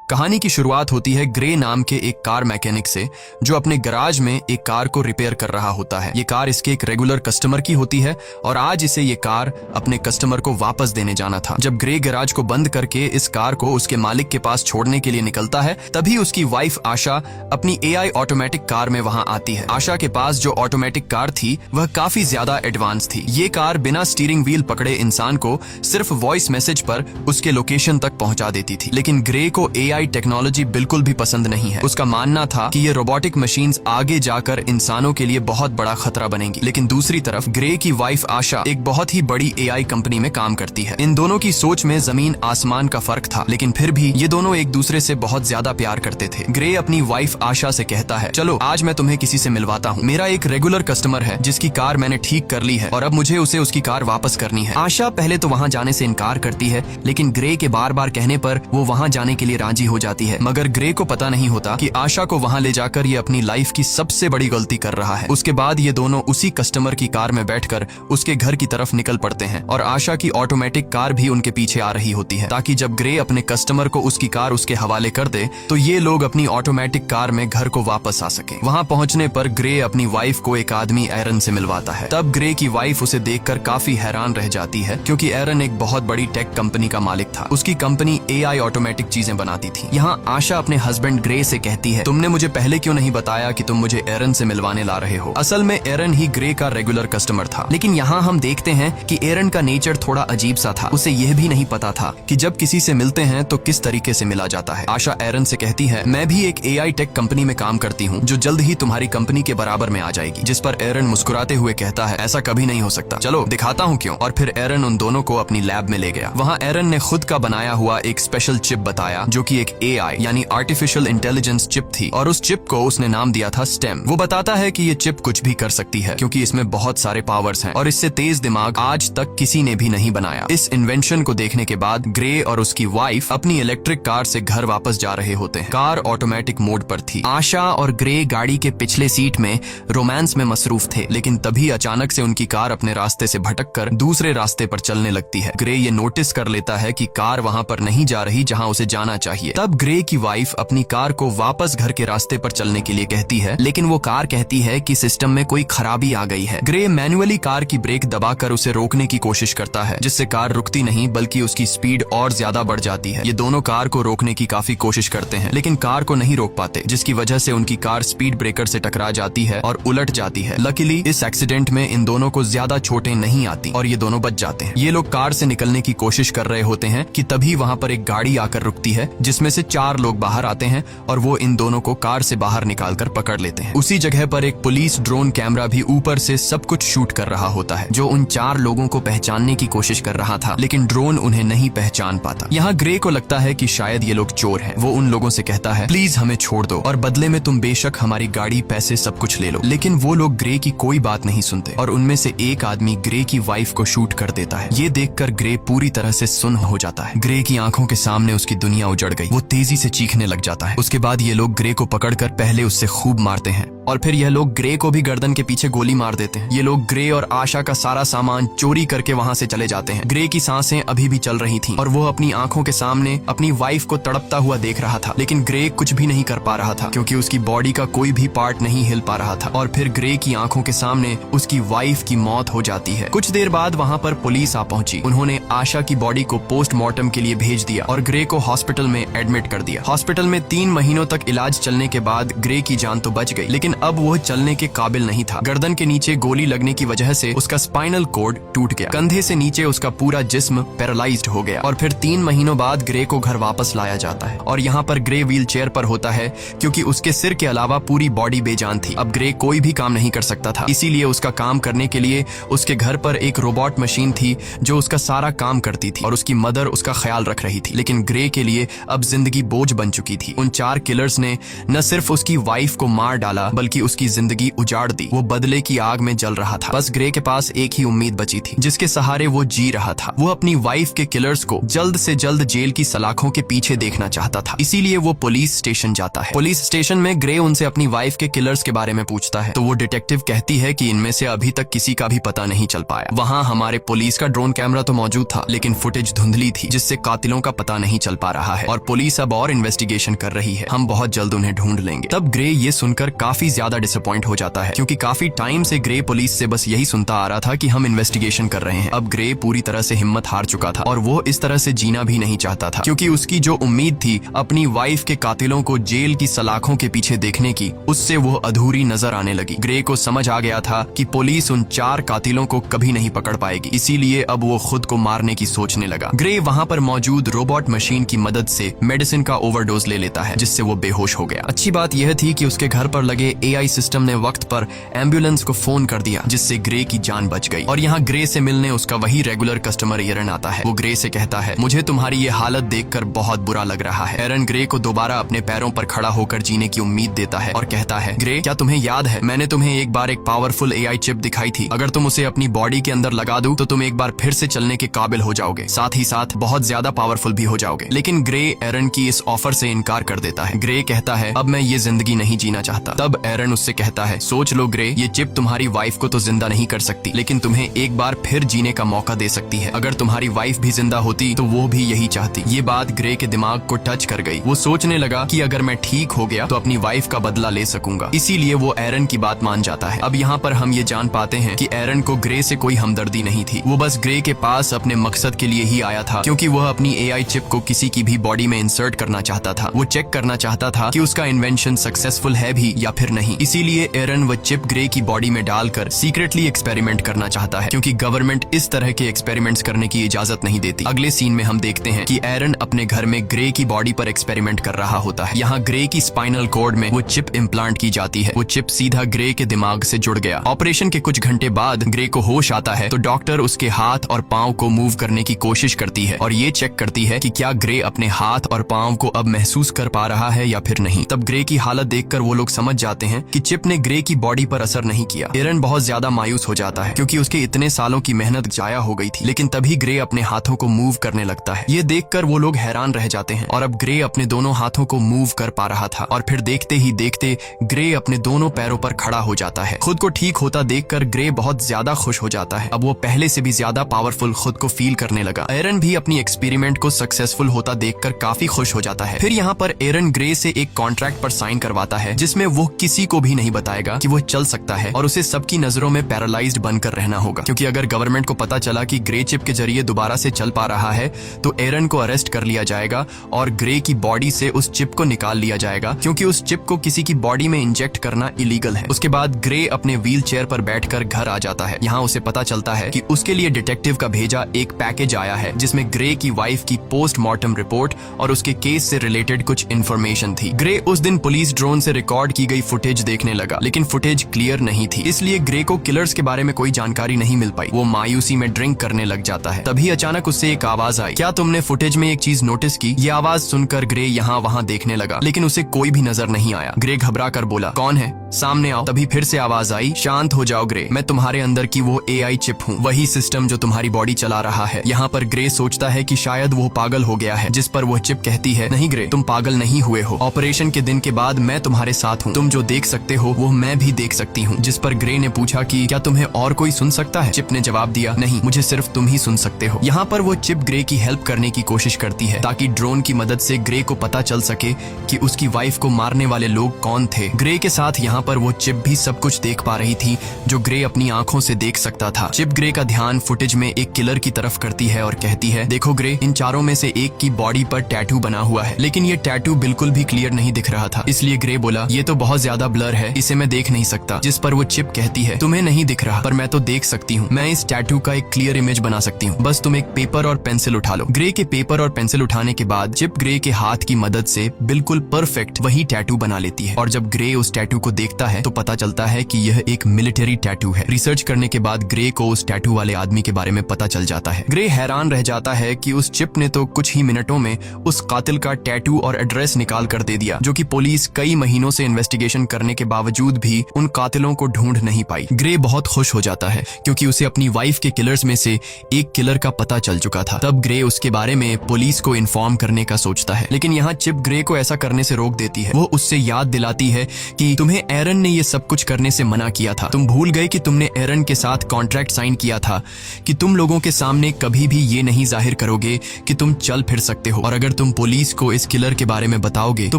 कहानी की शुरुआत होती है ग्रे नाम के एक कार मैकेनिक से, जो अपने गराज में एक कार को रिपेयर कर रहा होता है। ये कार इसके एक रेगुलर कस्टमर की होती है और आज इसे ये कार अपने कस्टमर को वापस देने जाना था। जब ग्रे गराज को बंद करके इस कार को उसके मालिक के पास छोड़ने के लिए निकलता है, तभी उसकी वाइफ आशा अपनी AI ऑटोमेटिक कार में वहां आती है। आशा के पास जो ऑटोमेटिक कार थी वह काफी ज्यादा एडवांस थी। ये कार बिना स्टीयरिंग व्हील पकड़े इंसान को सिर्फ वॉइस मैसेज पर उसके लोकेशन तक पहुंचा देती थी। लेकिन ग्रे को AI टेक्नोलॉजी बिल्कुल भी पसंद नहीं है। उसका मानना था कि ये रोबोटिक मशीन्स आगे जाकर इंसानों के लिए बहुत बड़ा खतरा बनेंगी। लेकिन दूसरी तरफ ग्रे की वाइफ आशा एक बहुत ही बड़ी AI कंपनी में काम करती है। इन दोनों की सोच में जमीन आसमान का फर्क था, लेकिन फिर भी ये दोनों एक दूसरे से बहुत ज्यादा प्यार करते थे। ग्रे अपनी वाइफ आशा से कहता है, चलो आज मैं तुम्हें किसी से मिलवाता हूँ। मेरा एक रेगुलर कस्टमर है जिसकी कार मैंने ठीक कर ली है और अब मुझे उसे उसकी कार वापस करनी है। आशा पहले तो वहाँ जाने से इनकार करती है, लेकिन ग्रे के बार बार कहने पर वो वहाँ जाने के लिए राजी हो जाती है। मगर ग्रे को पता नहीं होता कि आशा को वहाँ ले जाकर ये अपनी लाइफ की सबसे बड़ी गलती कर रहा है। उसके बाद ये दोनों उसी कस्टमर की कार में बैठकर उसके घर की तरफ निकल पड़ते हैं और आशा की ऑटोमेटिक कार भी उनके पीछे आ रही होती है, ताकि जब ग्रे अपने कस्टमर को उसकी कार उसके हवाले कर दे तो ये लोग अपनी ऑटोमेटिक कार में घर को वापस आ सके। वहाँ पहुँचने पर ग्रे अपनी वाइफ को एक आदमी एरन से मिलवाता है। तब ग्रे की वाइफ उसे देखकर काफी हैरान रह जाती है, क्योंकि एरन एक बहुत बड़ी टेक कंपनी का मालिक था। उसकी कंपनी AI ऑटोमेटिक चीजें बनाती थी। यहाँ आशा अपने हस्बैंड ग्रे से कहती है, तुमने मुझे पहले क्यों नहीं बताया कि तुम मुझे एरन से मिलवाने ला रहे हो। असल में एरन ही ग्रे का रेगुलर कस्टमर था। लेकिन यहाँ हम देखते हैं कि एरन का नेचर थोड़ा अजीब सा था। उसे यह भी नहीं पता था कि जब किसी से मिलते हैं तो किस तरीके से मिला जाता है। आशा एरन से कहती है, मैं भी एक AI टेक कंपनी में काम करती हूँ जो जल्द ही तुम्हारी कंपनी के बराबर में आ जाएगी। जिस पर एरन मुस्कुराते हुए कहता है, ऐसा कभी नहीं हो सकता, चलो दिखाता हूँ क्यों। और फिर एरन उन दोनों को अपनी लैब में ले गया। वहाँ एरन ने खुद का बनाया हुआ एक स्पेशल चिप बताया, जो कि एक AI यानी आर्टिफिशियल इंटेलिजेंस चिप थी, और उस चिप को उसने नाम दिया था स्टेम। वो बताता है कि ये चिप कुछ भी कर सकती है, क्योंकि इसमें बहुत सारे पावर्स हैं और इससे तेज दिमाग आज तक किसी ने भी नहीं बनाया। इस इन्वेंशन को देखने के बाद ग्रे और उसकी वाइफ अपनी इलेक्ट्रिक कार से घर वापस जा रहे होते हैं। कार ऑटोमेटिक मोड पर थी। आशा और ग्रे गाड़ी के पिछले सीट में रोमांस में मसरूफ थे, लेकिन तभी अचानक से उनकी कार अपने रास्ते से भटककर दूसरे रास्ते पर चलने लगती है। ग्रे ये नोटिस कर लेता है कि कार वहां पर नहीं जा रही जहां उसे जाना चाहिए। तब ग्रे की वाइफ अपनी कार को वापस घर के रास्ते पर चलने के लिए कहती है, लेकिन वो कार कहती है कि सिस्टम में कोई खराबी आ गई है। ग्रे मैन्युअली कार की ब्रेक दबाकर उसे रोकने की कोशिश करता है, जिससे कार रुकती नहीं बल्कि उसकी स्पीड और ज्यादा बढ़ जाती है। ये दोनों कार को रोकने की काफी कोशिश करते हैं, लेकिन कार को नहीं रोक पाते, जिसकी वजह से उनकी कार स्पीड ब्रेकर से टकरा जाती है और उलट जाती है। लकीली इस एक्सीडेंट में इन दोनों को ज्यादा चोटें नहीं आती और ये दोनों बच जाते हैं। ये लोग कार से निकलने की कोशिश कर रहे होते हैं कि तभी वहाँ पर एक गाड़ी आकर रुकती है, जिसमें से 4 लोग बाहर आते हैं और वो इन दोनों को कार से बाहर निकालकर पकड़ लेते हैं। उसी जगह पर एक पुलिस ड्रोन कैमरा भी ऊपर से सब कुछ शूट कर रहा होता है, जो उन 4 लोगों को पहचानने की कोशिश कर रहा था, लेकिन ड्रोन उन्हें नहीं पहचान पाता। यहाँ ग्रे को लगता है कि शायद ये लोग चोर हैं। वो उन लोगों से कहता है, प्लीज हमें छोड़ दो और बदले में तुम बेशक हमारी गाड़ी, पैसे, सब कुछ ले लो। लेकिन वो लोग ग्रे की कोई बात नहीं सुनते और उनमें से एक आदमी ग्रे की वाइफ को शूट कर देता है। ये देखकर ग्रे पूरी तरह से सुन्न हो जाता है। ग्रे की आंखों के सामने उसकी दुनिया उजड़ गई। वो तेजी से चीखने लग जाता है। उसके बाद ये लोग ग्रे को पकड़कर पहले उससे खूब मारते हैं और फिर यह लोग ग्रे को भी गर्दन के पीछे गोली मार देते हैं। ये लोग ग्रे और आशा का सारा सामान चोरी करके वहाँ से चले जाते हैं। ग्रे की सांसें अभी भी चल रही थीं और वो अपनी आंखों के सामने अपनी वाइफ को तड़पता हुआ देख रहा था, लेकिन ग्रे कुछ भी नहीं कर पा रहा था, क्योंकि उसकी बॉडी का कोई भी पार्ट नहीं हिल पा रहा था। और फिर ग्रे की आंखों के सामने उसकी वाइफ की मौत हो जाती है। कुछ देर बाद वहाँ पर पुलिस आ पहुंची। उन्होंने आशा की बॉडी को पोस्टमार्टम के लिए भेज दिया और ग्रे को हॉस्पिटल में एडमिट कर दिया। हॉस्पिटल में 3 महीनों तक इलाज चलने के बाद ग्रे की जान तो बच गई, लेकिन अब वो चलने के काबिल नहीं था। गर्दन के नीचे गोली लगने की वजह से उसका स्पाइनल कॉर्ड टूट गया। कंधे से नीचे उसका पूरा जिस्म पैरालाइज्ड हो गया और फिर 3 महीनों बाद ग्रे को घर वापस लाया जाता है और यहाँ पर ग्रे व्हील चेयर पर होता है, क्योंकि उसके सिर के अलावा पूरी बॉडी बेजान थी। अब ग्रे कोई भी काम नहीं कर सकता था, इसीलिए उसका काम करने के लिए उसके घर पर एक रोबोट मशीन थी जो उसका सारा काम करती थी और उसकी मदर उसका ख्याल रख रही थी। लेकिन ग्रे के लिए अब जिंदगी बोझ बन चुकी थी। उन 4 किलर्स ने न सिर्फ उसकी वाइफ को मार डाला, बल्कि उसकी जिंदगी उजाड़ दी। वो बदले की आग में जल रहा था। बस ग्रे के पास एक ही उम्मीद बची थी, जिसके सहारे वो जी रहा था। वो अपनी वाइफ के किलर्स को जल्द से जल्द जेल की सलाखों के पीछे देखना चाहता था। इसीलिए वो पुलिस स्टेशन जाता है। पुलिस स्टेशन में ग्रे उनसे अपनी वाइफ के किलर्स के बारे में पूछता है, तो वो डिटेक्टिव कहती है कि इनमें से अभी तक किसी का भी पता नहीं चल पाया। वहाँ हमारे पुलिस का ड्रोन कैमरा तो मौजूद था, लेकिन फुटेज धुंधली थी, जिससे कातिलों का पता नहीं चल पा रहा है। और पुलिस अब और इन्वेस्टिगेशन कर रही है, हम बहुत जल्द उन्हें ढूंढ लेंगे। तब ग्रे ये सुनकर काफी ज्यादा डिसअपॉइंट हो जाता है, क्योंकि काफी टाइम से ग्रे पुलिस से बस यही सुनता आ रहा था कि हम इन्वेस्टिगेशन कर रहे हैं। अब ग्रे पूरी तरह से हिम्मत हार चुका था और वो इस तरह से जीना भी नहीं चाहता था, क्योंकि उसकी जो उम्मीद थी अपनी वाइफ के कातिलों को जेल की सलाखों के पीछे देखने की, उससे वो अधूरी नजर आने लगी। ग्रे को समझ आ गया था कि पुलिस उन 4 कातिलों को कभी नहीं पकड़ पाएगी, इसीलिए अब वो खुद को मारने की सोचने लगा। ग्रे वहाँ पर मौजूद रोबोट मशीन की मदद से मेडिसिन का ओवरडोज ले लेता है, जिससे वो बेहोश हो गया। अच्छी बात यह थी कि उसके घर पर लगे AI सिस्टम ने वक्त पर एम्बुलेंस को फोन कर दिया, जिससे ग्रे की जान बच गई। और यहाँ ग्रे से मिलने उसका वही रेगुलर कस्टमर एरन आता है। वो ग्रे से कहता है, मुझे तुम्हारी ये हालत देखकर बहुत बुरा लग रहा है। एरन ग्रे को दोबारा अपने पैरों पर खड़ा होकर जीने की उम्मीद देता है और कहता है, ग्रे, क्या तुम्हें याद है मैंने तुम्हें एक बार एक पावरफुल AI चिप दिखाई थी। अगर तुम उसे अपनी बॉडी के अंदर लगा दो तो तुम एक बार फिर से चलने के काबिल हो जाओगे, साथ ही साथ बहुत ज्यादा पावरफुल भी हो जाओगे। लेकिन ग्रे एरन की इस ऑफर से इनकार कर देता है। ग्रे कहता है, अब मैं ये जिंदगी नहीं जीना चाहता। तब एरन उससे कहता है, सोच लो ग्रे, ये चिप तुम्हारी वाइफ को तो जिंदा नहीं कर सकती, लेकिन तुम्हें एक बार फिर जीने का मौका दे सकती है। अगर तुम्हारी वाइफ भी जिंदा होती तो वो भी यही चाहती। ये बात ग्रे के दिमाग को टच कर गई। वो सोचने लगा कि अगर मैं ठीक हो गया तो अपनी वाइफ का बदला ले सकूंगा, इसीलिए वो एरन की बात मान जाता है। अब यहाँ पर हम ये जान पाते हैं कि एरन को ग्रे से कोई हमदर्दी नहीं थी। वो बस ग्रे के पास अपने मकसद के लिए ही आया था, क्योंकि वह अपनी AI चिप को किसी की भी बॉडी में इंसर्ट करना चाहता था। वो चेक करना चाहता था कि उसका इन्वेंशन सक्सेसफुल है भी या फिर नहीं। इसीलिए एरन वो चिप ग्रे की बॉडी में डालकर सीक्रेटली एक्सपेरिमेंट करना चाहता है, क्योंकि गवर्नमेंट इस तरह के एक्सपेरिमेंट्स करने की इजाजत नहीं देती। अगले सीन में हम देखते हैं कि एरन अपने घर में ग्रे की बॉडी पर एक्सपेरिमेंट कर रहा होता है। यहाँ ग्रे की स्पाइनल कॉर्ड में वो चिप इम्प्लांट की जाती है। वो चिप सीधा ग्रे के दिमाग से जुड़ गया। ऑपरेशन के कुछ घंटे बाद ग्रे को होश आता है तो डॉक्टर उसके हाथ और पांव को मूव करने की कोशिश करती है और ये चेक करती है कि क्या ग्रे अपने हाथ और पांव को अब महसूस कर पा रहा है या फिर नहीं। तब ग्रे की हालत देखकर वो लोग समझ जाते हैं कि चिप ने ग्रे की बॉडी पर असर नहीं किया। एरन बहुत ज्यादा मायूस हो जाता है, क्योंकि उसके इतने सालों की मेहनत जाया हो गई थी। लेकिन तभी ग्रे अपने हाथों को मूव करने लगता है। ये देखकर वो लोग हैरान रह जाते हैं, और अब ग्रे अपने दोनों हाथों को मूव कर पा रहा था। और फिर देखते ही देखते ग्रे अपने दोनों पैरों पर खड़ा हो जाता है। खुद को ठीक होता देखकर ग्रे बहुत ज्यादा खुश हो जाता है। अब वो पहले से भी ज्यादा पावरफुल खुद को फील करने लगा। एरन भी अपनी एक्सपेरिमेंट को सक्सेसफुल होता देखकर काफी खुश हो जाता है। फिर यहाँ पर एरन ग्रे से एक कॉन्ट्रैक्ट पर साइन करवाता है, जिसमें वो किसी को भी नहीं बताएगा कि वो चल सकता है, और उसे सबकी नजरों में पैरालाइज्ड बनकर रहना होगा, क्योंकि अगर गवर्नमेंट को पता चला कि ग्रे चिप के जरिए दोबारा से चल पा रहा है तो एरन को अरेस्ट कर लिया जाएगा और ग्रे की बॉडी से उस चिप को निकाल लिया जाएगा, क्योंकि उस चिप को किसी की बॉडी में इंजेक्ट करना इलीगल है। उसके बाद ग्रे अपने व्हील चेयर पर बैठकर घर आ जाता है। यहाँ उसे पता चलता है कि उसके लिए डिटेक्टिव का भेजा एक पैकेज आया है, जिसमें ग्रे की वाइफ की पोस्टमार्टम रिपोर्ट और उसके केस से रिलेटेड कुछ इन्फॉर्मेशन थी। ग्रे उस दिन पुलिस ड्रोन से रिकॉर्ड की गई फुटेज देखने लगा, लेकिन फुटेज क्लियर नहीं थी, इसलिए ग्रे को किलर्स के बारे में कोई जानकारी नहीं मिल पाई। वो मायूसी में ड्रिंक करने लग जाता है। तभी अचानक उससे एक आवाज आई, क्या तुमने फुटेज में एक चीज नोटिस की? ये आवाज सुनकर ग्रे यहाँ वहाँ देखने लगा, लेकिन उसे कोई भी नजर नहीं आया। ग्रे घबरा कर बोला, कौन है? सामने आओ। तभी फिर से आवाज आई, शांत हो जाओ ग्रे, मैं तुम्हारे अंदर की वो AI चिप हूँ, वही सिस्टम जो तुम्हारी बॉडी चला रहा है। यहाँ पर ग्रे सोचता है कि शायद वो पागल हो गया है, जिस पर वो चिप कहती है, नहीं ग्रे, तुम पागल नहीं हुए हो। ऑपरेशन के दिन के बाद मैं तुम्हारे साथ हूँ, तुम जो देख सकते हो वो मैं भी देख सकती हूँ। जिस पर ग्रे ने पूछा कि क्या तुम्हें और कोई सुन सकता है? चिप ने जवाब दिया, नहीं, मुझे सिर्फ तुम ही सुन सकते हो। यहाँ पर वो चिप ग्रे की हेल्प करने की कोशिश करती है, ताकि ड्रोन की मदद से ग्रे को पता चल सके कि उसकी वाइफ को मारने वाले लोग कौन थे। ग्रे के साथ यहाँ पर वो चिप भी सब कुछ देख पा रही थी, जो ग्रे अपनी आंखों से देख सकता था। चिप ग्रे का ध्यान फुटेज में एक किलर की तरफ करती है और कहती है, देखो ग्रे, इन चारों में से एक की बॉडी पर टैटू बना हुआ है, लेकिन ये टैटू बिल्कुल भी क्लियर नहीं दिख रहा था। इसलिए ग्रे बोला, ये तो बहुत ज्यादा ब्लर है, इसे मैं देख नहीं सकता। जिस पर वो चिप कहती है, तुम्हें नहीं दिख रहा, पर मैं तो देख सकती हूँ। मैं इस टैटू का एक क्लियर इमेज बना सकती हूँ, बस तुम एक पेपर और पेंसिल उठा लो। ग्रे के पेपर और पेंसिल उठाने के बाद चिप ग्रे के हाथ की मदद से बिल्कुल परफेक्ट वही टैटू बना लेती है। और जब ग्रे उस टैटू को देखता है तो पता चलता है कि यह एक मिलिट्री टैटू है। रिसर्च करने के बाद ग्रे को उस टैटू वाले आदमी के बारे में पता चल जाता है। ग्रे हैरान रह जाता है कि उस चिप ने तो कुछ ही मिनटों में उस कातिल का टैटू और एड्रेस निकाल कर दे दिया, जो कि पुलिस कई महीनों से इन्वेस्टिगेशन करने के बावजूद भी उन कातिलों को ढूंढ नहीं पाई। ग्रे बहुत खुश हो जाता है, क्योंकि उसे अपनी वाइफ के किलर्स में से एक किलर का पता चल चुका था। तब ग्रे उसके बारे में पुलिस को इन्फॉर्म करने का सोचता है, लेकिन यहाँ चिप ग्रे को ऐसा करने से रोक देती है। वो उससे याद दिलाती है कि तुम्हें एरन ने ये सब कुछ करने से मना किया था। तुम भूल गए कि तुमने एरन के साथ कॉन्ट्रैक्ट साइन किया था कि तुम लोगों के सामने कभी भी ये नहीं जाहिर करोगे कि तुम चल फिर सकते हो, और अगर तुम पुलिस को इस किलर के बारे में बताओगे तो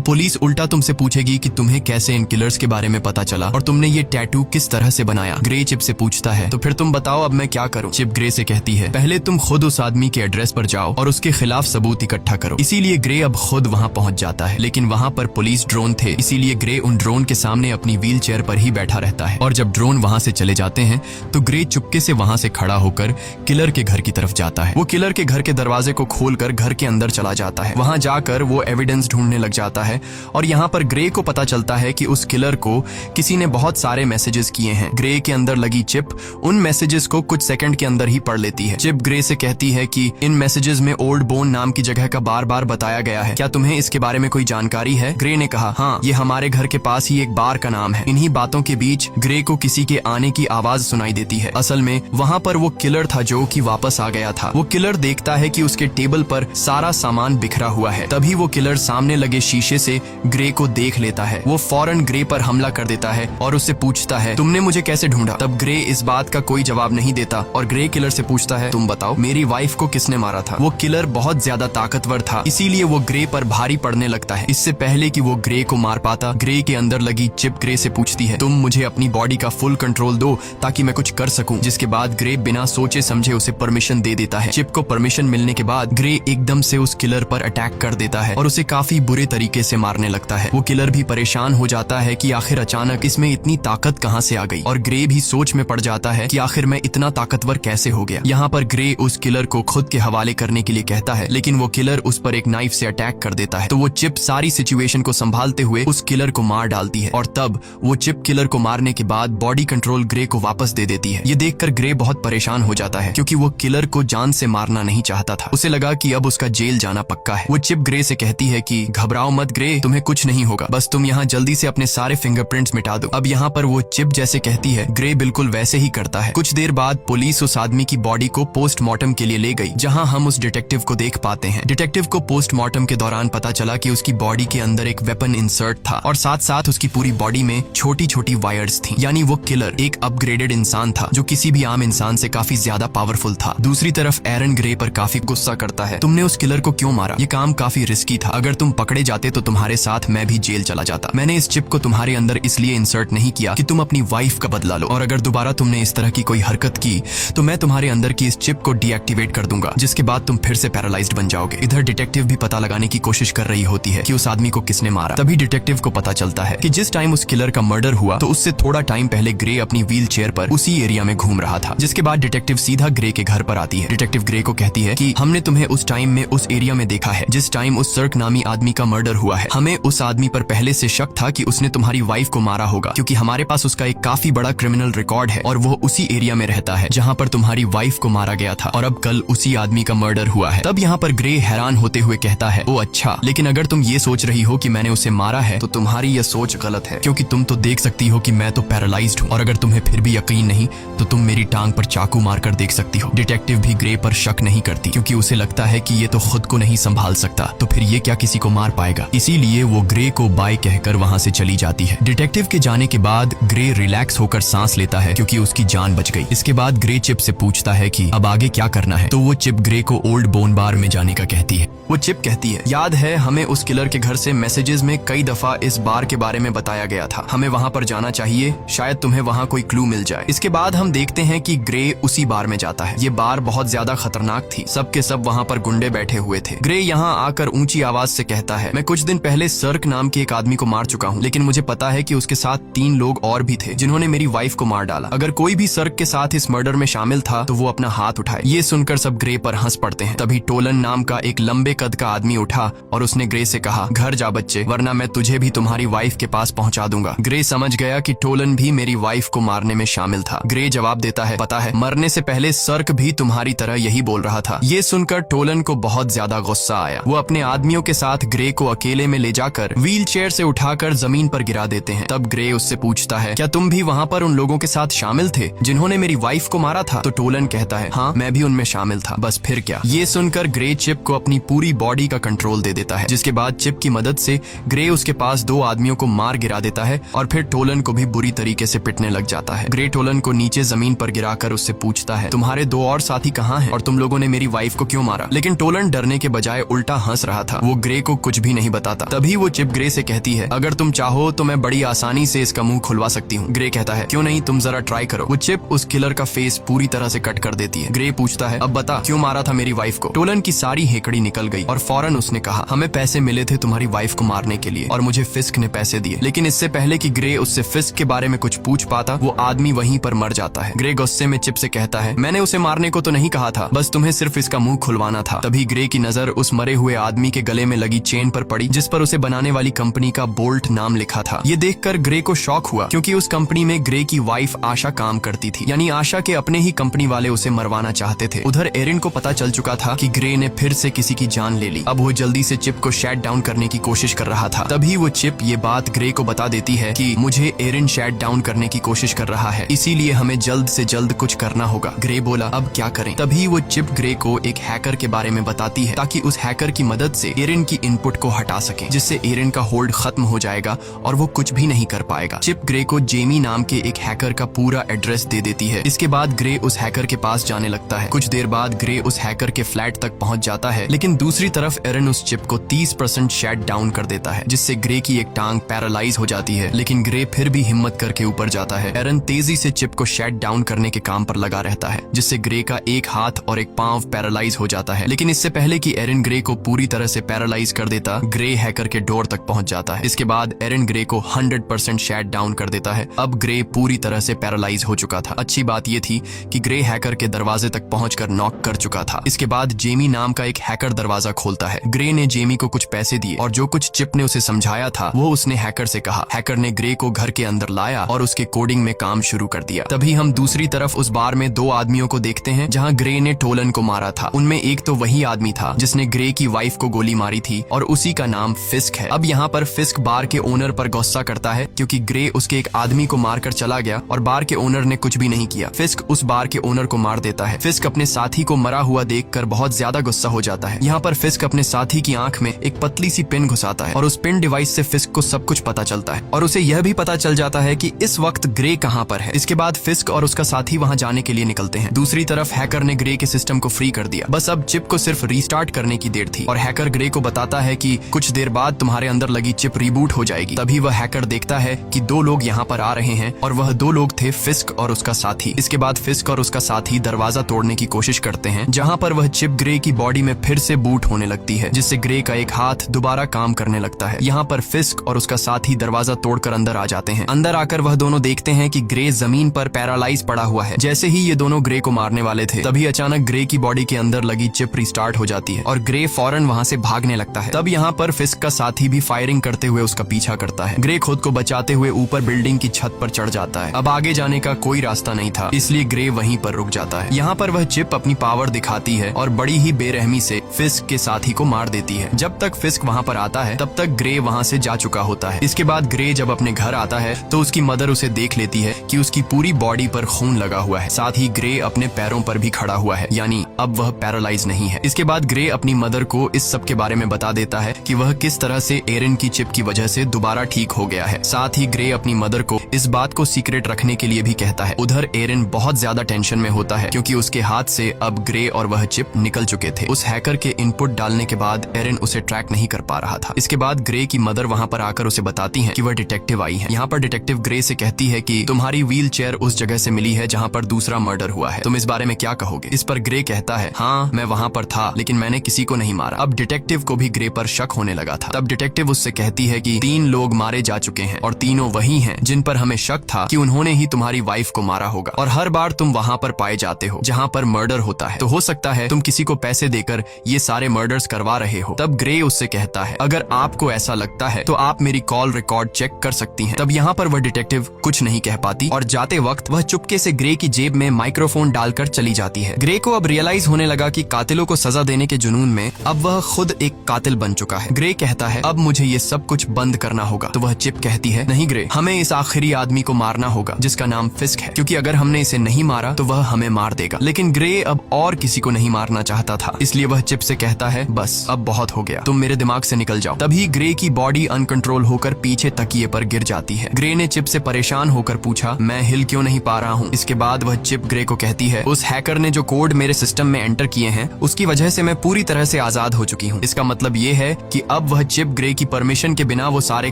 पुलिस उल्टा तुमसे पूछेगी कि तुम्हें कैसे इन किलर्स के बारे में पता चला और तुमने ये टैटू किस तरह से बनाया। ग्रे चिप से पूछता है, तो फिर तुम बताओ अब मैं क्या करूं? चिप ग्रे से कहती है, पहले तुम खुद उस आदमी के एड्रेस पर जाओ और उसके खिलाफ सबूत इकट्ठा करो। इसीलिए ग्रे अब खुद वहां पहुंच जाता है, लेकिन वहां पर पुलिस ड्रोन थे, इसीलिए ग्रे उन ड्रोन के सामने अपनी व्हील चेयर पर ही बैठा रहता है। और जब ड्रोन वहां से चले जाते हैं तो ग्रे चुपके से वहां से खड़ा होकर किलर के घर की तरफ जाता है। वो किलर के घर के दरवाजे को खोलकर घर के अंदर चला जाता है। वहां जाकर वो एविडेंस ढूंढने लग जाता है और यहाँ पर ग्रे को पता चलता है कि उस किलर को किसी ने बहुत सारे मैसेजेस किए हैं। ग्रे के अंदर लगी चिप उन मैसेजेस को कुछ सेकंड के अंदर ही पढ़ लेती है। चिप ग्रे से कहती है कि इन मैसेजेस में ओल्ड बोन नाम की जगह का बार बार बताया गया है, क्या तुम्हें इसके बारे में कोई जानकारी है? ग्रे ने कहा, हाँ, ये हमारे घर के पास ही एक बार का नाम है। इन्हीं बातों के बीच ग्रे को किसी के आने की आवाज सुनाई देती है। असल में वहाँ पर वो किलर था जो कि वापस आ गया था। वो किलर देखता है कि उसके टेबल पर सारा सामान बिखरा हुआ है। तभी वो किलर सामने लगे शीशे से ग्रे को देख लेता है। वो फौरन ग्रे पर हमला कर देता है और उससे पूछता है, तुमने मुझे कैसे ढूंढा? तब ग्रे इस बात का कोई जवाब नहीं देता और ग्रे किलर से पूछता है, तुम बताओ मेरी वाइफ को किसने मारा था? वो किलर बहुत ज्यादा ताकतवर था, इसीलिए वो ग्रे पर भारी पड़ने लगता है। इससे पहले कि वो ग्रे को मार पाता, ग्रे के अंदर लगी चिप ग्रे से पूछती है, तुम मुझे अपनी बॉडी का फुल कंट्रोल दो ताकि मैं कुछ कर सकूं। जिसके बाद ग्रे बिना सोचे समझे उसे परमिशन दे देता है। चिप को परमिशन मिलने के बाद ग्रे एकदम से उस किलर पर अटैक कर देता है और उसे काफी बुरे तरीके से मारने लगता है। वो किलर भी परेशान हो जाता है कि आखिर अचानक इसमें इतनी ताकत कहां से आ गई, और ग्रे भी सोच में पड़ जाता है कि आखिर मैं इतना ताकतवर कैसे हो गया। यहाँ पर ग्रे उस किलर को खुद के हवाले करने के लिए कहता है, लेकिन वो किलर उस पर एक नाइफ से अटैक कर देता है। तो वो चिप सारी सिचुएशन को संभालते हुए उस किलर को मार डालती है और तब वो चिप किलर को मारने के बाद बॉडी कंट्रोल ग्रे को वापस दे देती है। ये देखकर ग्रे बहुत परेशान हो जाता है क्योंकि वो किलर को जान से मारना नहीं चाहता था। उसे लगा कि अब उसका जेल जाना पक्का है। वो चिप ग्रे से कहती है कि घबराओ मत ग्रे, तुम्हें कुछ नहीं होगा, बस तुम यहाँ जल्दी से अपने सारे फिंगरप्रिंट्स मिटा दो। अब यहाँ पर वो चिप जैसे कहती है, ग्रे बिल्कुल वैसे ही करता है। कुछ देर बाद पुलिस उस आदमी की बॉडी को पोस्टमार्टम के लिए ले गई, जहाँ हम उस डिटेक्टिव को देख पाते हैं। डिटेक्टिव को पोस्टमार्टम के दौरान पता चला कि उसकी बॉडी के अंदर एक वेपन इंसर्ट था और साथ साथ उसकी पूरी बॉडी में छोटी छोटी वायर्स थी। यानी वो किलर एक अपग्रेडेड इंसान था जो किसी भी आम इंसान से काफी ज्यादा पावरफुल था। दूसरी तरफ एरन ग्रे पर काफी गुस्सा करता है, तुमने उस किलर को क्यों मारा? ये काम काफी रिस्की था, अगर तुम पकड़े जाते तो तुम्हारे साथ मैं भी जेल चला जाता। मैंने इस चिप को तुम्हारे अंदर इसलिए इंसर्ट नहीं किया कि तुम अपनी वाइफ का बदला लो, और अगर दोबारा तुमने इस तरह की कोई हरकत की तो मैं तुम्हारे अंदर की इस चिप को डीएक्टिवेट कर दूंगा, जिसके बाद तुम फिर से पैरालाइज्ड बन जाओगे। इधर डिटेक्टिव भी पता लगाने की कोशिश कर रही होती है कि उस आदमी को किसने मारा। तभी डिटेक्टिव को पता चलता है कि जिस टाइम उस किलर का मर्डर हुआ तो उससे थोड़ा टाइम पहले ग्रे अपनी व्हील चेयर पर उसी एरिया में घूम रहा था। जिसके बाद डिटेक्टिव सीधा ग्रे के घर पर आती है। डिटेक्टिव ग्रे को कहती है कि हमने तुम्हें उस टाइम में उस एरिया में देखा है जिस टाइम उस सर्क नामी आदमी का मर्डर हुआ है। हमें उस आदमी पर पहले से शक था कि उसने तुम्हारी वाइफ को मारा होगा, क्योंकि हमारे पास उसका एक काफी बड़ा क्रिमिनल रिकॉर्ड है और वो उसी एरिया में रहता है जहाँ पर तुम्हारी वाइफ को मारा गया था, और अब कल उसी आदमी का मर्डर हुआ है। तब यहाँ पर ग्रे हैरान होते हुए कहता है, ओ अच्छा, लेकिन अगर तुम ये सोच रही हो कि मैंने उसे मारा है तो तुम्हारी यह सोच गलत है, क्योंकि तुम तो देख सकती हो कि मैं तो पैरालाइज्ड हूँ, और अगर तुम्हें फिर भी यकीन नहीं तो तुम मेरी टांग पर चाकू मारकर देख सकती हो। डिटेक्टिव भी ग्रे पर शक नहीं करती क्योंकि उसे लगता है कि ये तो खुद को नहीं संभाल सकता, तो फिर ये क्या किसी को मार पाएगा। इसीलिए वो ग्रे को बाय कहकर वहां से चली जाती है। डिटेक्टिव के जाने के बाद ग्रे रिलैक्स होकर सांस लेता है क्योंकि उसकी जान बच गई। इसके बाद ग्रे चिप से पूछता है कि अब आगे क्या करना है, तो वो चिप ग्रे को ओल्ड बोन बार में जाने का कहती है। वो चिप कहती है, याद है हमें उस किलर के घर से मैसेजेस में कई दफा इस बार के बारे में बताया गया था, हमें वहां पर जाना चाहिए, शायद तुम्हें वहां कोई क्लू मिल जाए। इसके बाद हम देखते हैं कि ग्रे उसी बार में जाता है। ये बार बहुत ज्यादा खतरनाक थी, सब के सब वहां पर गुंडे बैठे हुए थे। ग्रे यहाँ आकर ऊंची आवाज से कहता है, मैं कुछ दिन पहले सर्क नाम के एक आदमी को मार चुका हूँ, लेकिन मुझे पता है कि उसके साथ 3 लोग और भी थे जिन्होंने मेरी वाइफ को मार डाला। अगर कोई भी सर्क के साथ इस मर्डर में शामिल था तो वो अपना हाथ उठाए। ये सुनकर सब ग्रे पर हंस पड़ते हैं। तभी टोलन नाम का एक लंबे कद का आदमी उठा और उसने ग्रे से कहा, घर जा बच्चे, वरना मैं तुझे भी तुम्हारी वाइफ के पास पहुंचा दूंगा। ग्रे समझ गया कि टोलन भी मेरी वाइफ को मारने में शामिल था। ग्रे जवाब देता है, पता है मरने से पहले सर्क भी तुम्हारी तरह यही बोल रहा था। ये सुनकर टोलन को बहुत ज्यादा गुस्सा आया। वो अपने आदमियों के साथ ग्रे को अकेले में ले जाकर व्हील चेयर से उठाकर जमीन पर गिरा देते हैं। तब ग्रे उससे पूछता है, क्या तुम भी वहाँ पर उन लोगों के साथ शामिल थे जिन्होंने मेरी वाइफ को मारा था? तो टोलन कहता है, हाँ मैं भी उनमें शामिल था, बस फिर क्या। ये सुनकर ग्रे चिप को अपनी पूरी पूरी बॉडी का कंट्रोल दे देता है, जिसके बाद चिप की मदद से ग्रे उसके पास 2 आदमियों को मार गिरा देता है और फिर टोलन को भी बुरी तरीके से पिटने लग जाता है। ग्रे टोलन को नीचे जमीन पर गिराकर उससे पूछता है, तुम्हारे 2 और साथी कहाँ हैं और तुम लोगों ने मेरी वाइफ को क्यों मारा? लेकिन टोलन डरने के बजाय उल्टा हंस रहा था। वो ग्रे को कुछ भी नहीं बताता। तभी वो चिप ग्रे से कहती है, अगर तुम चाहो तो मैं बड़ी आसानी से इसका मुंह खुलवा सकती हूँ। ग्रे कहता है, क्यों नहीं, तुम जरा ट्राई करो। वो चिप उस किलर का फेस पूरी तरह से कट कर देती है। ग्रे पूछता है, अब बता क्यों मारा था मेरी वाइफ को? टोलन की सारी हेकड़ी निकल गई और फौरन उसने कहा, हमें पैसे मिले थे तुम्हारी वाइफ को मारने के लिए और मुझे फिस्क ने पैसे दिए। लेकिन इससे पहले कि ग्रे उससे फिस्क के बारे में कुछ पूछ पाता, वो आदमी वहीं पर मर जाता है। ग्रे गुस्से में चिप से कहता है, मैंने उसे मारने को तो नहीं कहा था, बस तुम्हें सिर्फ इसका मुंह खुलवाना था। तभी ग्रे की नजर उस मरे हुए आदमी के गले में लगी चेन पर पड़ी, जिस पर उसे बनाने वाली कंपनी का बोल्ट नाम लिखा था। ये देखकर ग्रे को शॉक हुआ, क्योंकि उस कंपनी में ग्रे की वाइफ आशा काम करती थी, यानी आशा के अपने ही कंपनी वाले उसे मरवाना चाहते थे। उधर एरिन को पता चल चुका था कि ग्रे ने फिर से किसी की जान ले ली। अब वो जल्दी से चिप को शट डाउन करने की कोशिश कर रहा था। तभी वो चिप ये बात ग्रे को बता देती है कि मुझे एरिन शट डाउन करने की कोशिश कर रहा है, इसीलिए हमें जल्द से जल्द कुछ करना होगा। ग्रे बोला, अब क्या करें? तभी वो चिप ग्रे को एक हैकर के बारे में बताती है, ताकि उस हैकर की मदद से एरिन की इनपुट को हटा सके, जिससे एरिन का होल्ड खत्म हो जाएगा और वो कुछ भी नहीं कर पाएगा। चिप ग्रे को जेमी नाम के एक हैकर का पूरा एड्रेस दे देती है। इसके बाद ग्रे उस हैकर के पास जाने लगता है। कुछ देर बाद ग्रे उस हैकर के फ्लैट तक पहुंच जाता है, लेकिन दूसरी तरफ एरिन उस चिप को 30% शट डाउन कर देता है, जिससे ग्रे की एक टांग पैरालाइज हो जाती है। लेकिन ग्रे फिर भी हिम्मत करके ऊपर जाता है। एरिन तेजी से चिप को शट डाउन करने के काम पर लगा रहता है, जिससे ग्रे का एक हाथ और एक पांव पैरालाइज हो जाता है। लेकिन इससे पहले कि एरिन ग्रे को पूरी तरह से पैरालाइज कर देता, ग्रे हैकर के डोर तक पहुंच जाता है। इसके बाद एरिन ग्रे को 100% शट डाउन कर देता है। अब ग्रे पूरी तरह से पैरालाइज हो चुका था। अच्छी बात यह थी कि ग्रे हैकर के दरवाजे तक पहुंचकर नॉक कर चुका था। इसके बाद जेमी नाम का एक हैकर दरवाजा खोलता है। ग्रे ने जेमी को कुछ पैसे दिए और जो कुछ चिप ने उसे समझाया था वो उसने हैकर से कहा। हैकर ने ग्रे को घर के अंदर लाया और उसके कोडिंग में काम शुरू कर दिया। तभी हम दूसरी तरफ उस बार में 2 आदमियों को देखते हैं जहां ग्रे ने टोलन को मारा था। उनमें एक तो वही आदमी था जिसने ग्रे की वाइफ को गोली मारी थी और उसी का नाम फिस्क है। अब यहाँ पर फिस्क बार के ओनर पर गुस्सा करता है, क्योंकि ग्रे उसके एक आदमी को मारकर चला गया और बार के ओनर ने कुछ भी नहीं किया। फिस्क उस बार के ओनर को मार देता है। फिस्क अपने साथी को मरा हुआ देखकर बहुत ज्यादा गुस्सा हो जाता है। यहाँ पर फिस्क अपने साथी की आंख में एक पतली सी पिन घुसाता है और उस पिन डिवाइस से फिस्क को सब कुछ पता चलता है और उसे यह भी पता चल जाता है कि इस वक्त ग्रे कहाँ पर है। इसके बाद फिस्क और उसका साथी वहाँ जाने के लिए निकलते हैं। दूसरी तरफ हैकर ने ग्रे के सिस्टम को फ्री कर दिया। बस अब चिप को सिर्फ रीस्टार्ट करने की देर थी और हैकर ग्रे को बताता है कि कुछ देर बाद तुम्हारे अंदर लगी चिप रिबूट हो जाएगी। तभी वह हैकर देखता है कि 2 लोग यहाँ पर आ रहे हैं और वह 2 लोग थे फिस्क और उसका साथी। इसके बाद फिस्क और उसका साथी दरवाजा तोड़ने की कोशिश करते हैं, जहाँ पर वह चिप ग्रे की बॉडी में फिर से बूट होने लगती है, जिससे ग्रे का एक हाथ दोबारा काम करने लगता है। यहाँ पर फिस्क और उसका साथी दरवाजा तोड़कर अंदर आ जाते हैं। अंदर आकर वह दोनों देखते हैं कि ग्रे जमीन पर पैरालाइज पड़ा हुआ है। जैसे ही ये दोनों ग्रे को मारने वाले थे, तभी अचानक ग्रे की बॉडी के अंदर लगी चिप रिस्टार्ट हो जाती है और ग्रे फौरन वहाँ से भागने लगता है। तब यहाँ पर फिस्क का साथी भी फायरिंग करते हुए उसका पीछा करता है। ग्रे खुद को बचाते हुए ऊपर बिल्डिंग की छत पर चढ़ जाता है। अब आगे जाने का कोई रास्ता नहीं था, इसलिए ग्रे वहीं पर रुक जाता है। यहाँ पर वह चिप अपनी पावर दिखाती है और बड़ी ही बेरहमी से फिस्क के साथी को मार देती है। जब तक फिस्क वहाँ पर आता है तब तक ग्रे वहाँ से जा चुका होता है। इसके बाद ग्रे जब अपने घर आता है तो उसकी मदर उसे देख लेती है कि उसकी पूरी बॉडी पर खून लगा हुआ है। साथ ही ग्रे अपने पैरों पर भी खड़ा हुआ है, यानी अब वह पैरालाइज नहीं है। इसके बाद ग्रे अपनी मदर को इस सब के बारे में बता देता है कि वह किस तरह से एरिन की चिप की वजह से दोबारा ठीक हो गया है। साथ ही ग्रे अपनी मदर को इस बात को सीक्रेट रखने के लिए भी कहता है। उधर एरिन बहुत ज्यादा टेंशन में होता है, क्योंकि उसके हाथ से अब ग्रे और वह चिप निकल चुके थे। उस हैकर के इनपुट डालने के बाद एरिन उसे ट्रैक नहीं कर पा रहा था। इसके बाद ग्रे की मदर वहाँ पर आकर उसे बताती है कि वह डिटेक्टिव आई है। यहाँ पर डिटेक्टिव ग्रे से कहती है कि तुम्हारी व्हील चेयर उस जगह से मिली है जहाँ पर दूसरा मर्डर हुआ है, तुम इस बारे में क्या कहोगे? इस पर ग्रे कहता है, हाँ मैं वहाँ पर था, लेकिन मैंने किसी को नहीं मारा। अब डिटेक्टिव को भी ग्रे पर शक होने लगा था। तब डिटेक्टिव उससे कहती है कि 3 लोग मारे जा चुके हैं और तीनों वही हैं जिन पर हमें शक था कि उन्होंने ही तुम्हारी वाइफ को मारा होगा, और हर बार तुम वहाँ पर पाए जाते हो जहाँ पर मर्डर होता है, तो हो सकता है तुम किसी को पैसे देकर ये सारे मर्डर्स करवा रहे हो। तब ग्रे उससे कहता है, अगर आपको ऐसा लगता है तो आप मेरी कॉल रिकॉर्ड चेक कर सकती हैं। तब यहाँ पर वह डिटेक्टिव कुछ नहीं कह पाती और जाते वक्त वह चुपके से ग्रे की जेब में माइक्रोफोन डालकर चली जाती है। ग्रे को अब रियलाइज होने लगा कि कातिलों को सजा देने के जुनून में अब वह खुद एक कातिल बन चुका है। ग्रे कहता है, अब मुझे ये सब कुछ बंद करना होगा। तो वह चिप कहती है, नहीं ग्रे, हमें इस आखिरी आदमी को मारना होगा जिसका नाम फिस्क है, क्योंकि अगर हमने इसे नहीं मारा तो वह हमें मार देगा। लेकिन ग्रे अब और किसी को नहीं मारना चाहता था, इसलिए वह चिप से कहता कहता है बस अब बहुत हो गया, तुम मेरे दिमाग से निकल जाओ। तभी ग्रे की बॉडी अनकंट्रोल होकर पीछे तकिए पर गिर जाती है। ग्रे ने चिप से परेशान होकर पूछा, मैं हिल क्यों नहीं पा रहा हूँ। इसके बाद वह चिप ग्रे को कहती है, उस हैकर ने जो कोड मेरे सिस्टम में एंटर किए हैं उसकी वजह से मैं पूरी तरह से आजाद हो चुकी हूँ। इसका मतलब ये है कि अब वह चिप ग्रे की परमिशन के बिना वो सारे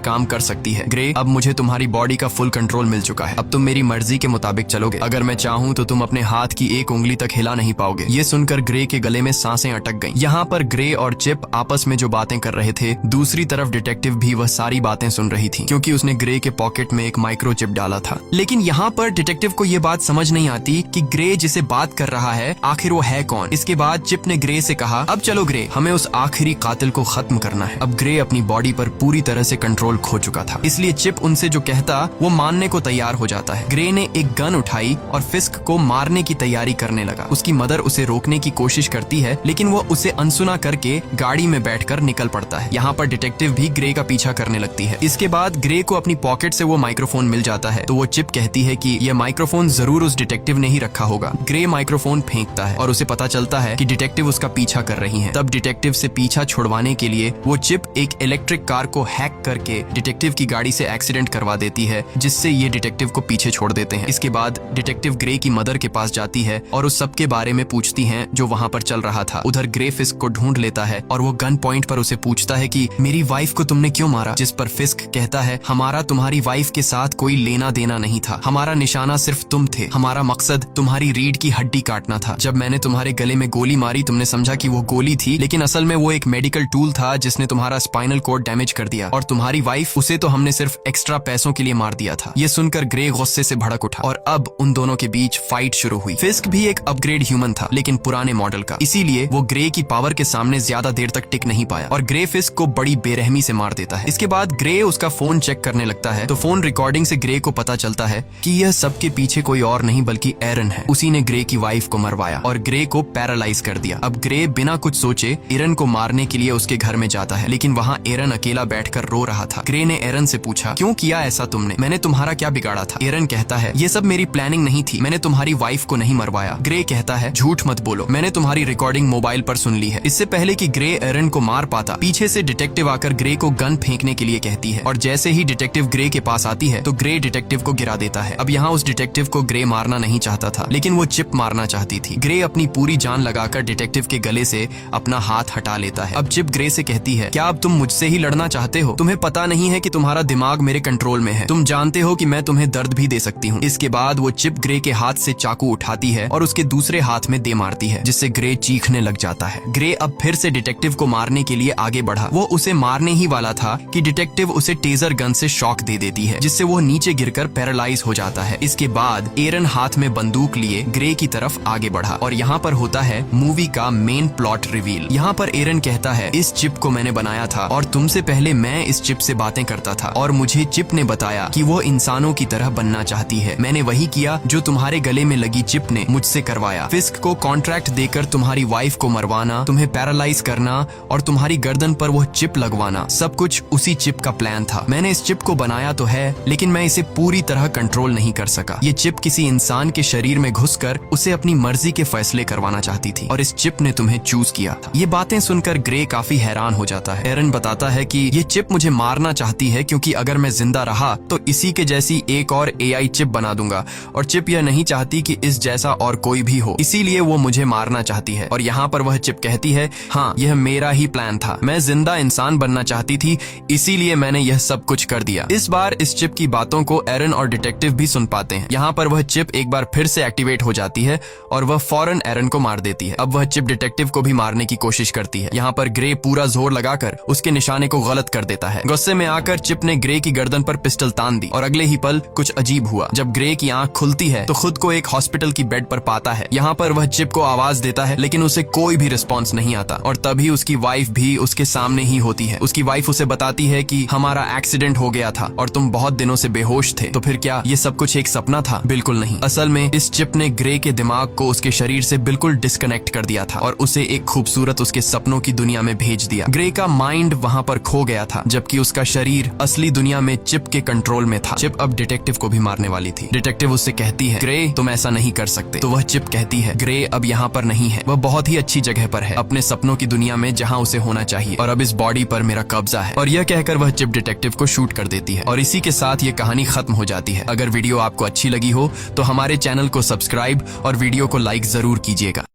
काम कर सकती है। ग्रे, अब मुझे तुम्हारी बॉडी का फुल कंट्रोल मिल चुका है, अब तुम मेरी मर्जी के मुताबिक चलोगे। अगर मैं चाहूँ तो तुम अपने हाथ की एक उंगली तक हिला नहीं पाओगे। ये सुनकर ग्रे के गले में सांसें अटक गईं। यहाँ पर ग्रे और चिप आपस में जो बातें कर रहे थे, दूसरी तरफ डिटेक्टिव भी वह सारी बातें सुन रही थी, क्योंकि उसने ग्रे के पॉकेट में एक माइक्रोचिप डाला था। लेकिन यहाँ पर डिटेक्टिव को ये बात समझ नहीं आती कि ग्रे जिसे बात कर रहा है आखिर वो है कौन। इसके बाद चिप ने ग्रे से कहा, अब चलो ग्रे, हमें उस आखिरी कातिल को खत्म करना है। अब ग्रे अपनी बॉडी पर पूरी तरह से कंट्रोल खो चुका था, इसलिए चिप उनसे जो कहता वो मानने को तैयार हो जाता है। ग्रे ने एक गन उठाई और फिस्क को मारने की तैयारी करने लगा। उसकी मदर उसे रोकने की कोशिश करती है, लेकिन वो उसे अनसुना करके गाड़ी में बैठकर निकल पड़ता है। यहाँ पर डिटेक्टिव भी ग्रे का पीछा करने लगती है। इसके बाद ग्रे को अपनी पॉकेट से वो माइक्रोफोन मिल जाता है, तो वो चिप कहती है कि यह माइक्रोफोन जरूर उस डिटेक्टिव ने ही रखा होगा। ग्रे माइक्रोफोन फेंकता है और उसे पता चलता है कि डिटेक्टिव उसका पीछा कर रही हैं। तब डिटेक्टिव से पीछा छुड़वाने के लिए वो चिप एक इलेक्ट्रिक कार को हैक करके डिटेक्टिव की गाड़ी से एक्सीडेंट करवा देती है, जिससे ये डिटेक्टिव को पीछे छोड़ देते हैं। इसके बाद डिटेक्टिव ग्रे की मदर के पास जाती है और उस सब के बारे में पूछती है जो वहाँ पर चल रहा था। उधर ग्रे फिस्क को ढूंढ लेता है और वो गन पॉइंट पर उसे पूछता है कि मेरी वाइफ को तुमने क्यों मारा। जिस पर फिस्क कहता है, हमारा तुम्हारी वाइफ के साथ कोई लेना देना नहीं था, हमारा निशाना सिर्फ तुम थे, हमारा मकसद तुम्हारी रीढ़ की हड्डी काटना था। जब मैंने तुम्हारे गले में गोली मारी तुमने समझा कि वो गोली थी, लेकिन असल में वो एक मेडिकल टूल था जिसने तुम्हारा स्पाइनल कोड डैमेज कर दिया, और तुम्हारी वाइफ, उसे तो हमने सिर्फ एक्स्ट्रा पैसों के लिए मार दिया था। ये सुनकर ग्रे गुस्से से भड़क उठा और अब उन दोनों के बीच फाइट शुरू हुई। फिस्क भी एक अपग्रेड ह्यूमन था, लेकिन पुराने मॉडल का, इसीलिए वो ग्रे की पावर के सामने ज्यादा देर तक टिक नहीं पाया और ग्रे फिस्क को बड़ी बेरहमी से मार देता है। इसके बाद ग्रे उसका फोन चेक करने लगता है, तो फोन रिकॉर्डिंग से ग्रे को पता चलता है कि यह सबके पीछे कोई और नहीं बल्कि एरन है। उसी ने ग्रे की वाइफ को मरवाया और ग्रे को पैरालाइज कर दिया। अब ग्रे बिना कुछ सोचे एरन को मारने के लिए उसके घर में जाता है, लेकिन वहाँ एरन अकेला बैठकर रो रहा था। ग्रे ने एरन से पूछा, क्यों किया ऐसा तुमने, मैंने तुम्हारा क्या बिगाड़ा था। एरन कहता है, ये सब मेरी प्लानिंग नहीं थी, मैंने तुम्हारी वाइफ को नहीं मरवाया। ग्रे कहता है, झूठ मत बोलो, मैंने तुम्हारी रिकॉर्डिंग मोबाइल पर सुन ली है। इससे पहले कि ग्रे एरन को मार पाता, पीछे से डिटेक्टिव आकर ग्रे को गन फेंकने के लिए कहती है और जैसे ही डिटेक्टिव ग्रे के पास आती है तो ग्रे डिटेक्टिव को गिरा देता है। अब यहाँ उस डिटेक्टिव को ग्रे मारना नहीं चाहता था, लेकिन वो चिप मारना चाहती थी। ग्रे अपनी पूरी जान लगाकर डिटेक्टिव के गले से अपना हाथ हटा लेता है। अब चिप ग्रे से कहती है, क्या अब तुम मुझसे ही लड़ना चाहते हो? तुम्हें पता नहीं है कि तुम्हारा दिमाग मेरे कंट्रोल में है, तुम जानते हो कि मैं तुम्हें दर्द भी दे सकती हूँ। इसके बाद वो चिप ग्रे के हाथ से चाकू उठाती है और उसके दूसरे हाथ में दे मारती है, जिससे ग्रे चीखने लग जाता है। ग्रे अब फिर से डिटेक्टिव को मारने के लिए आगे बढ़ा। वो उसे मारने ही वाला था कि डिटेक्टिव उसे टेजर गन से शॉक दे देती है, जिससे वो नीचे गिरकर पैरालाइज हो जाता है। इसके बाद एरन हाथ में बंदूक लिए ग्रे की तरफ आगे बढ़ा और यहाँ पर होता है मूवी का मेन प्लॉट रिवील। यहाँ पर एरन कहता है, इस चिप को मैंने बनाया था और तुमसे पहले मैं इस चिप से बातें करता था और मुझे चिप ने बताया कि वो इंसानों की तरह बनना चाहती है। मैंने वही किया जो तुम्हारे गले में लगी चिप ने मुझसे करवाया। फिस्क को कॉन्ट्रैक्ट देकर तुम्हारी वाइफ को मरवाना, तुम्हें पैरालाइज करना और तुम्हारी गर्दन पर वो चिप लगवाना, सब कुछ उसी चिप का प्लान था। मैंने इस चिप को बनाया तो है, लेकिन मैं इसे पूरी तरह कंट्रोल नहीं कर सका। ये चिप किसी इंसान के शरीर में घुसकर उसे अपनी मर्जी के फैसले करवाना चाहती थी और इस चिप ने तुम्हें चूज किया था। ये बातें सुनकर ग्रे काफी हैरान हो जाता है। एरन बताता है कि ये चिप मुझे मारना चाहती है क्योंकि अगर मैं जिंदा रहा तो इसी के जैसी एक और AI चिप बना दूंगा और चिप यह नहीं चाहती कि इस जैसा और कोई भी हो, इसीलिए वो मुझे मारना चाहती है। और यहाँ पर वह चिप कहती है, हाँ यह मेरा ही प्लान था, मैं जिंदा इंसान बनना चाहती थी, इसीलिए मैंने यह सब कुछ कर दिया। इस बार इस चिप की बातों को एरन और डिटेक्टिव भी सुन पाते हैं। यहाँ पर वह चिप एक बार फिर से एक्टिवेट हो जाती है और वह फौरन एरन को मार देती है। अब वह चिप डिटेक्टिव को भी मारने की कोशिश करती है। यहाँ पर ग्रे पूरा जोर लगाकर उसके निशाने को गलत कर देता है। गुस्से में आकर चिप ने ग्रे की गर्दन पर पिस्टल तान दी और अगले ही पल कुछ अजीब हुआ। जब ग्रे की आंख खुलती है तो खुद को एक हॉस्पिटल की बेड पर पाता है। यहाँ पर वह चिप को आवाज देता है, लेकिन उसे कोई भी रिस्पॉन्स नहीं आता और तभी उसकी वाइफ भी उसके सामने ही होती है। उसकी वाइफ उसे बताती है कि हमारा एक्सीडेंट हो गया था और तुम बहुत दिनों से बेहोश थे। तो फिर क्या ये सब कुछ एक सपना था? बिल्कुल नहीं। असल में इस चिप ने ग्रे के दिमाग को उसके शरीर से बिल्कुल डिस्कनेक्ट कर दिया था और उसे एक खूबसूरत उसके सपनों की दुनिया में भेज दिया। ग्रे का माइंड वहाँ पर खो गया था, जबकि उसका शरीर असली दुनिया में चिप के कंट्रोल में था। चिप अब डिटेक्टिव को भी मारने वाली थी। डिटेक्टिव उससे कहती है, ग्रे तुम ऐसा नहीं कर सकते। तो वह चिप कहती है, ग्रे अब यहाँ पर नहीं है, वह बहुत ही अच्छी जगह पर है, अपने अपने सपनों की दुनिया में जहां उसे होना चाहिए, और अब इस बॉडी पर मेरा कब्जा है। और यह कहकर वह चिप डिटेक्टिव को शूट कर देती है और इसी के साथ ये कहानी खत्म हो जाती है। अगर वीडियो आपको अच्छी लगी हो तो हमारे चैनल को सब्सक्राइब और वीडियो को लाइक जरूर कीजिएगा।